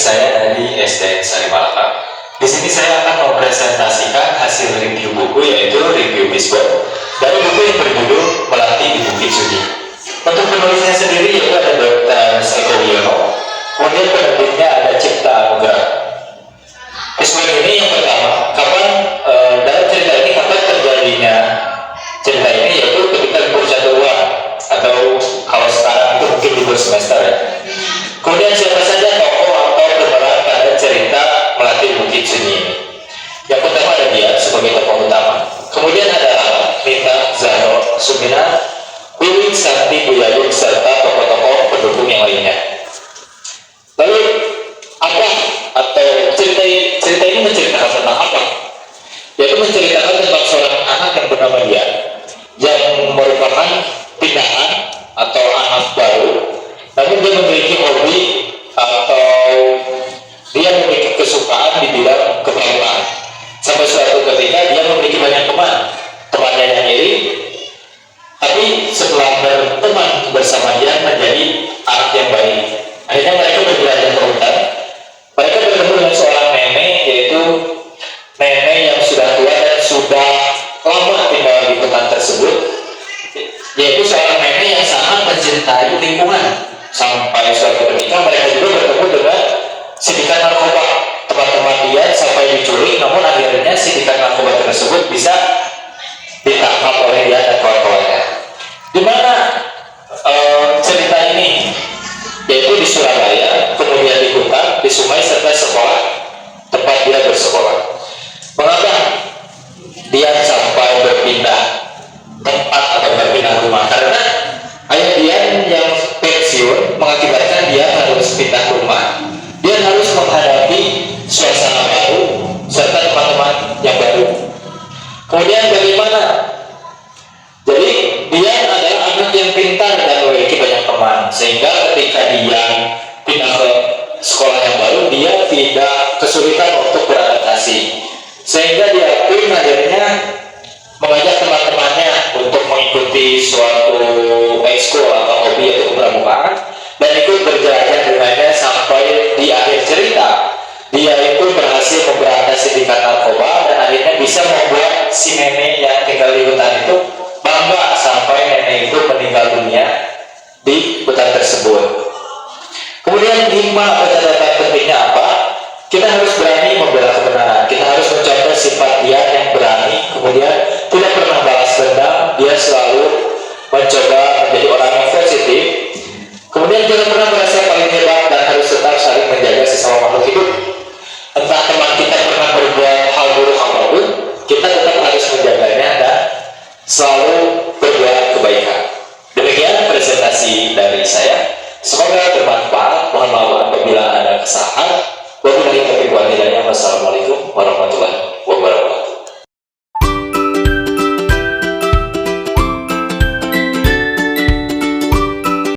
saya dari SDN Sari Malaka. Di sini saya akan mempresentasikan hasil review buku, yaitu review bisbol dari buku yang berjudul Melatih di Bukit Sunyi. Untuk penulisnya sendiri yaitu ada Dr. Eko Wiono, kemudian penerbitnya ada Cipta Anugrah. Bisbol ini yang pertama, dalam cerita ini kapan terjadinya cerita ini, yaitu ketika libur caturwulan atau kalau sekarang itu mungkin libur semester ya. Kemudian siapa saja tokoh atau pemeran pada cerita Melatih Bukit Sunyi ini? Yang pertama ada dia sebagai tokoh utama. Kemudian ada Lala, Nita, Zahro, Sumina, Wiwin, Santi, Buyayun, serta tokoh-tokoh pendukung yang lainnya. Lalu apa atau cerita ini menceritakan tentang apa? Yaitu menceritakan tentang seorang anak yang bernama dia, yang merupakan pindahan atau anak baru. Namun dia memiliki hobi atau dia memiliki kesukaan di bidang kepelauan. Sampai suatu ketika dia memiliki banyak temannya yang iri, tapi setelah berteman bersama dia menjadi anak yang baik. Akhirnya mereka berjalan ke hutan. Mereka bertemu dengan seorang nenek, yaitu nenek yang sudah tua dan sudah lama tinggal di hutan tersebut, yaitu seorang nenek yang sangat mencintai lingkungan. Sampai suatu ketika mereka juga bertemu dengan sindikat narkoba. Teman-teman dia sampai diculik, namun akhirnya sindikat narkoba tersebut bisa ditangkap oleh dia dan kawan-kawannya. Di mana cerita ini, yaitu di Surabaya, kemudian di hutan, di sungai, serta sekolah tempat dia bersekolah. Mengapa dia sampai berpindah tempat atau berpindah rumah? Karena ayah dia yang pensiun mengakibatkan dia harus pindah rumah. Dia harus menghadapi suasana baru serta teman-teman yang baru. Kemudian bagaimana? Jadi dia adalah anak yang pintar dan memiliki banyak teman, sehingga ketika dia pindah ke sekolah yang baru, dia tidak kesulitan untuk beradaptasi. Sehingga dia pun akhirnya mengajak teman-temannya untuk mengikuti suatu ekskul atau hobi yaitu kepramukaan, dan ikut berjalan dengannya sampai di akhir cerita dia itu berhasil memberantas sindikat narkoba dan akhirnya bisa membuat si nenek yang tinggal di hutan itu bangga sampai nenek itu meninggal dunia di hutan tersebut. Kemudian hikmah atau catatan pentingnya apa? Kita harus berani membela kebenaran. Kita harus mencontoh sifat dia yang berani, kemudian tidak pernah balas dendam. Dia selalu mencoba menjadi orang yang positif. Kemudian jangan pernah merasa paling hebat dan harus tetap saling menjaga sesama makhluk hidup. Entah teman kita pernah berbuat hal buruk apapun, kita tetap harus menjaganya dan selalu berbuat kebaikan. Demikian presentasi dari saya. Semoga bermanfaat. Mohon maaf apabila ada kesalahan. Wabillahi taufiq wal hidayah. Wassalamualaikum warahmatullahi wabarakatuh.